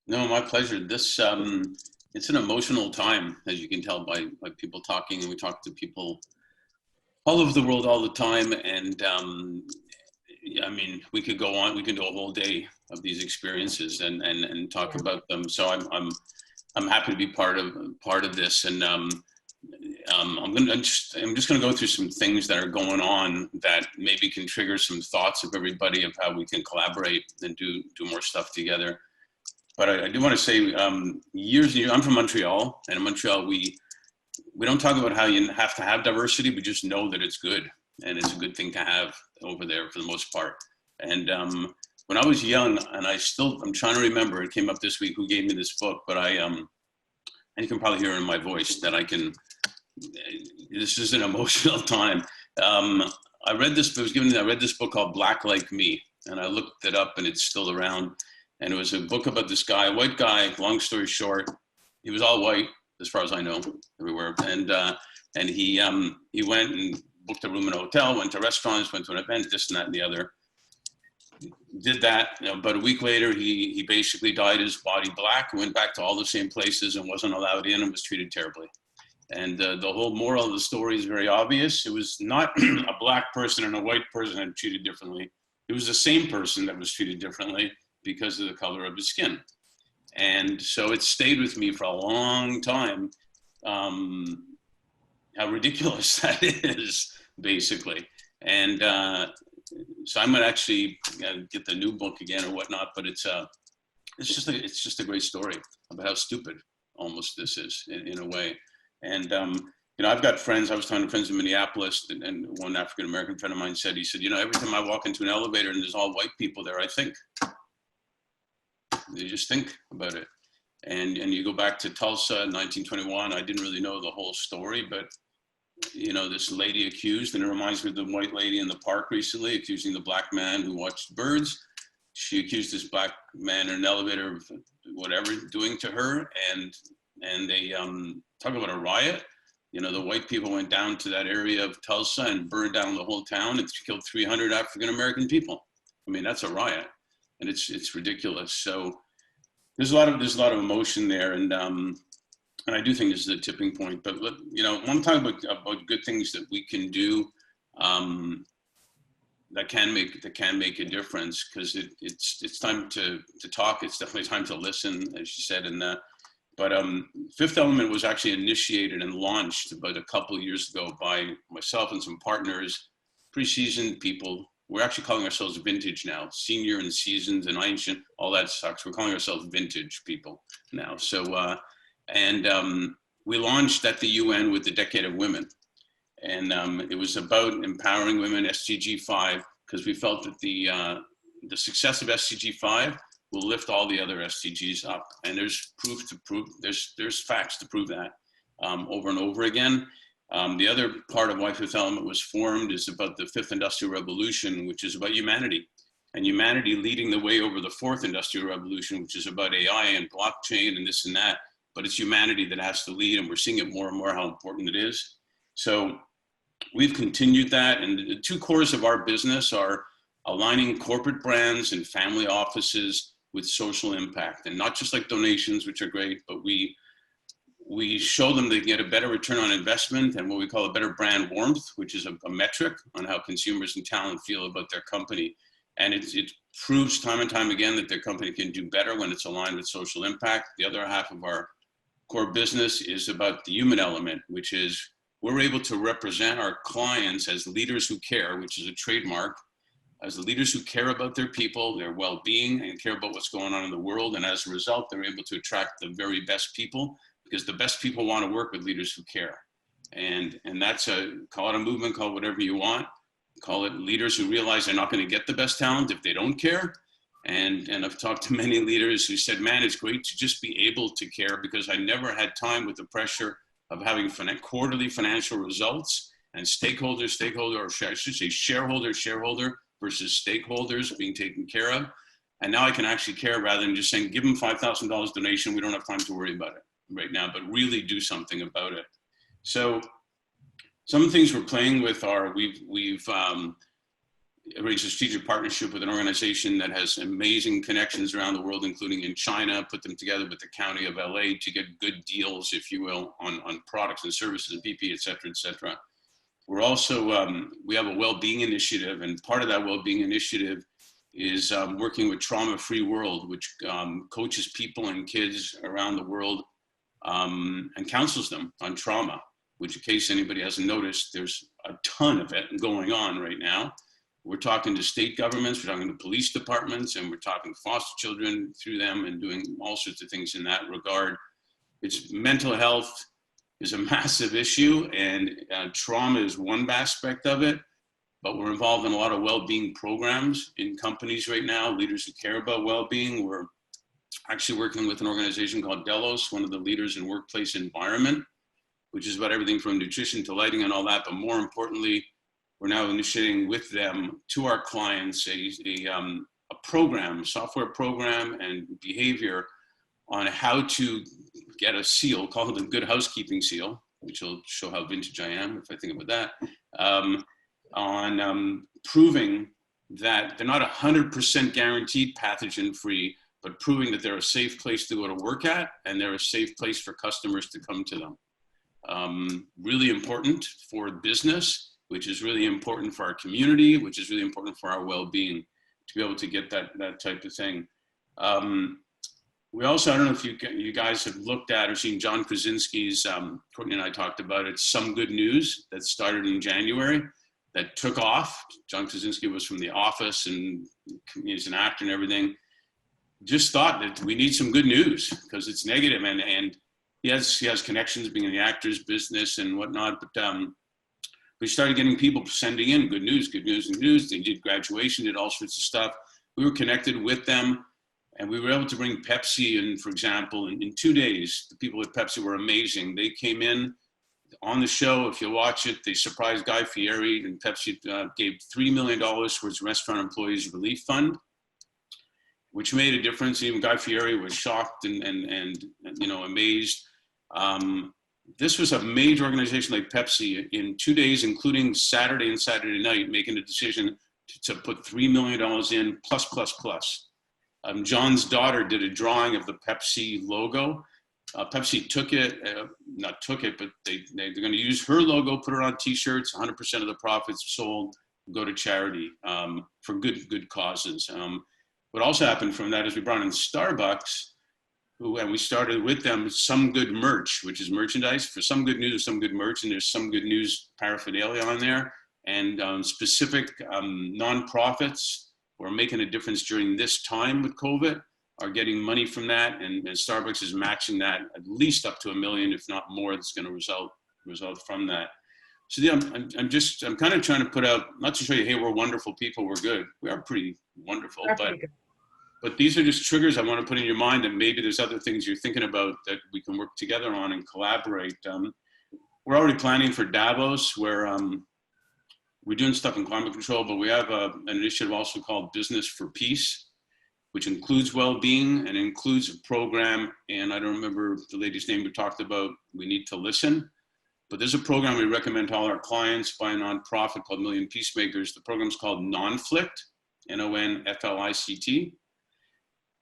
No, my pleasure. It's an emotional time, as you can tell by people talking, and we talk to people all over the world all the time. And yeah, I mean, we could go on. We can do a whole day of these experiences and talk Yeah. about them. So I'm happy to be part of this. And I'm just gonna go through some things that are going on that maybe can trigger some thoughts of everybody of how we can collaborate and do more stuff together. But I do want to say, I'm from Montreal, and in Montreal, we don't talk about how you have to have diversity. We just know that it's good, and it's a good thing to have over there for the most part. And when I was young, and I'm trying to remember, it came up this week who gave me this book, but and you can probably hear in my voice that this is an emotional time. Um, I read this book called Black Like Me, and I looked it up, and it's still around. And it was a book about this guy, a white guy. Long story short, he was all white as far as I know, everywhere. And he went and booked a room in a hotel, went to restaurants, went to an event, this and that and the other. Did that. About a week later, he basically dyed his body black, went back to all the same places, and wasn't allowed in, and was treated terribly. And the whole moral of the story is very obvious. It was not a black person and a white person that treated differently. It was the same person that was treated differently because of the color of his skin. And so it stayed with me for a long time, how ridiculous that is, basically. And so I'm gonna actually get the new book again or whatnot, but it's just a great story about how stupid almost this is in a way. And I've got friends. I was talking to friends in Minneapolis, and one African American friend of mine said, every time I walk into an elevator and there's all white people there, I think. You just think about it. And you go back to Tulsa in 1921. I didn't really know the whole story, but this lady accused, and it reminds me of the white lady in the park recently accusing the black man who watched birds. She accused this black man in an elevator of whatever doing to her, and they talk about a riot. The white people went down to that area of Tulsa and burned down the whole town and killed 300 African American people. I mean, that's a riot, and it's ridiculous. So there's a lot of emotion there, and I do think this is a tipping point. But when I'm talking about good things that we can do, that can make a difference, because it's time to talk. It's definitely time to listen, as you said. And but Fifth Element was actually initiated and launched about a couple of years ago by myself and some partners, pre-seasoned people. We're actually calling ourselves vintage now, senior and seasoned and ancient, all that sucks. We're calling ourselves vintage people now. So, we launched at the UN with the Decade of Women. And it was about empowering women, SDG 5, because we felt that the success of SDG 5 will lift all the other SDGs up. And there's there's facts to prove that over and over again. The other part of why Fifth Element was formed is about the Fifth Industrial Revolution, which is about humanity, and humanity leading the way over the Fourth Industrial Revolution, which is about AI and blockchain and this and that. But it's humanity that has to lead, and we're seeing it more and more how important it is. So we've continued that, and the two cores of our business are aligning corporate brands and family offices with social impact, and not just like donations, which are great, but we show them they can get a better return on investment and what we call a better brand warmth, which is a metric on how consumers and talent feel about their company. And it proves time and time again that their company can do better when it's aligned with social impact. The other half of our core business is about the human element, which is we're able to represent our clients as leaders who care, which is a trademark, as the leaders who care about their people, their well-being, and care about what's going on in the world. And as a result, they're able to attract the very best people, because the best people want to work with leaders who care. And that's call it a movement, call it whatever you want, call it leaders who realize they're not going to get the best talent if they don't care. And I've talked to many leaders who said, man, it's great to just be able to care, because I never had time with the pressure of having quarterly financial results and shareholder versus stakeholders being taken care of. And now I can actually care, rather than just saying, give them $5,000 donation. We don't have time to worry about it right now, but really do something about it. So some of the things we're playing with are arranged a strategic partnership with an organization that has amazing connections around the world, including in China, put them together with the County of LA to get good deals, if you will, on products and services and PP, et cetera, et cetera. We're also, we have a well-being initiative, and part of that well-being initiative is working with Trauma Free World, which coaches people and kids around the world and counsels them on trauma, which, in case anybody hasn't noticed, there's a ton of it going on right now. We're talking to state governments, we're talking to police departments, and we're talking to foster children through them and doing all sorts of things in that regard. It's mental health is a massive issue, and trauma is one aspect of it, but we're involved in a lot of well-being programs in companies right now, leaders who care about well-being. We're actually working with an organization called Delos, one of the leaders in workplace environment, which is about everything from nutrition to lighting and all that, but more importantly, we're now initiating with them to our clients a program, software program and behavior on how to get a seal called the Good Housekeeping Seal, which will show how vintage I am if I think about that, on proving that they're not 100% guaranteed pathogen free, but proving that they're a safe place to go to work at and they're a safe place for customers to come to them. Really important for business, which is really important for our community, which is really important for our well-being, to be able to get that type of thing. We also, I don't know if you guys have looked at or seen John Krasinski's, Courtney and I talked about it, Some Good News, that started in January, that took off. John Krasinski was from The Office and he's an actor and everything. Just thought that we need some good news because it's negative, and he has connections being in the actors business and whatnot, but we started getting people sending in good news, good news, and news. They did graduation, did all sorts of stuff. We were connected with them, and we were able to bring Pepsi in, for example, in 2 days. The people at Pepsi were amazing. They came in on the show. If you watch it, they surprised Guy Fieri, and Pepsi gave $3 million towards Restaurant Employees Relief Fund, which made a difference. Even Guy Fieri was shocked and you know, amazed. This was a major organization like Pepsi in 2 days, including Saturday and Saturday night, making a decision to put $3 million in plus. John's daughter did a drawing of the Pepsi logo. Pepsi took it, not took it, but they're going to use her logo, put it on t-shirts. 100% of the profits sold go to charity for good causes. What also happened from that is we brought in Starbucks, and we started with them Some Good Merch, which is merchandise for Some Good News, Some Good Merch, and there's Some Good News paraphernalia on there, and specific nonprofits who are making a difference during this time with COVID are getting money from that, and Starbucks is matching that at least up to $1 million, if not more, that's going to result from that. So yeah, I'm kind of trying to put out, not to show you, hey, we're wonderful people, we're good. We are pretty wonderful, but these are just triggers I want to put in your mind, and maybe there's other things you're thinking about that we can work together on and collaborate. We're already planning for Davos, where we're doing stuff in climate control, but we have an initiative also called Business for Peace, which includes well-being and includes a program, and I don't remember the lady's name we talked about, We Need to Listen. But there's a program we recommend to all our clients by a nonprofit called Million Peacemakers. The program's called Nonflict, Nonflict.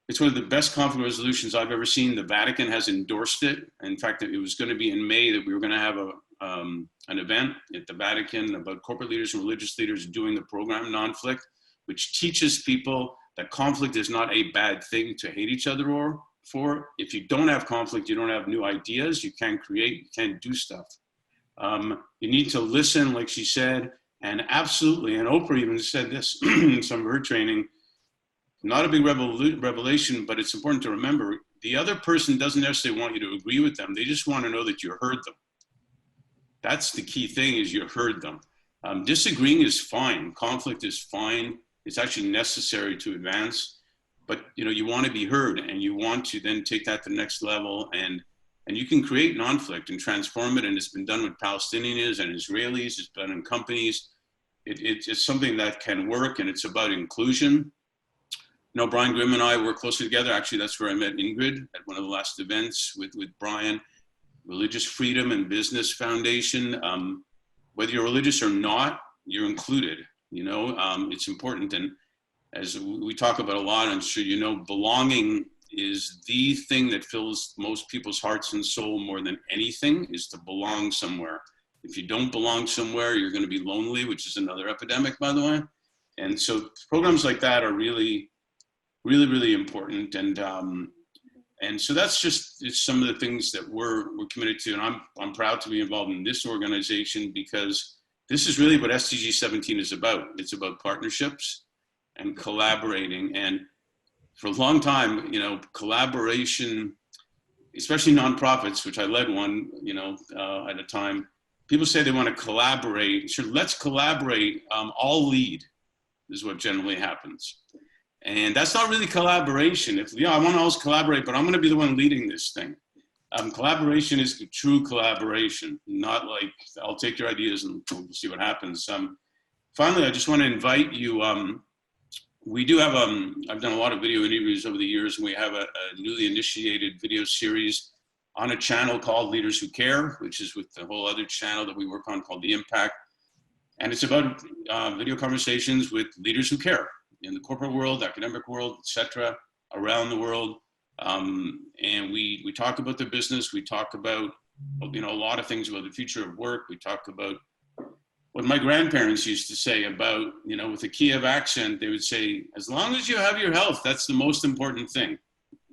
It's one of the best conflict resolutions I've ever seen. The Vatican has endorsed it. In fact, it was going to be in May that we were going to have an event at the Vatican about corporate leaders and religious leaders doing the program Nonflict, which teaches people that conflict is not a bad thing to hate each other for. If you don't have conflict, you don't have new ideas, you can't create, you can't do stuff. You need to listen, like she said, and absolutely, and Oprah even said this in some of her training, not a big revelation, but it's important to remember, the other person doesn't necessarily want you to agree with them. They just want to know that you heard them. That's the key thing, is you heard them. Disagreeing is fine. Conflict is fine. It's actually necessary to advance, but you know, you want to be heard, and you want to then take that to the next level, and you can create conflict and transform it. And it's been done with Palestinians and Israelis. It's done in companies. It's something that can work, and it's about inclusion. You know, Brian Grimm and I work closely together. Actually, that's where I met Ingrid at one of the last events with Brian. Religious Freedom and Business Foundation. Whether you're religious or not, you're included. You know, it's important. And as we talk about a lot, I'm sure you know, belonging is the thing that fills most people's hearts and soul more than anything, is to belong somewhere. If you don't belong somewhere, you're going to be lonely, which is another epidemic, by the way. And so programs like that are really, really, really important. And so that's just some of the things that we're committed to. And I'm proud to be involved in this organization, because this is really what SDG 17 is about. It's about partnerships and collaborating. And for a long time, you know, collaboration, especially nonprofits, which I led one, you know, at a time, people say they want to collaborate. Sure, let's collaborate. I'll lead is what generally happens. And that's not really collaboration. If, yeah, I want to always collaborate, but I'm going to be the one leading this thing. Collaboration is true collaboration, not like I'll take your ideas and we'll see what happens. Finally, I just want to invite you. We do have, I've done a lot of video interviews over the years, and we have a newly initiated video series on a channel called Leaders Who Care, which is with the whole other channel that we work on called The Impact. And it's about video conversations with leaders who care in the corporate world, academic world, etc., around the world. And we talk about the business. We talk about, you know, a lot of things about the future of work. We talk about what my grandparents used to say about, you know, with a Kiev accent, they would say, as long as you have your health, that's the most important thing.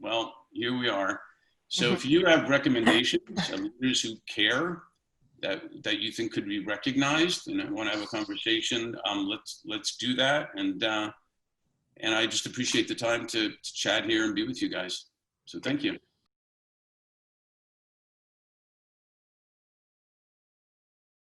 Well, here we are. So if you have recommendations of leaders who care that you think could be recognized and I want to have a conversation, let's do that. And I just appreciate the time to chat here and be with you guys. So thank you.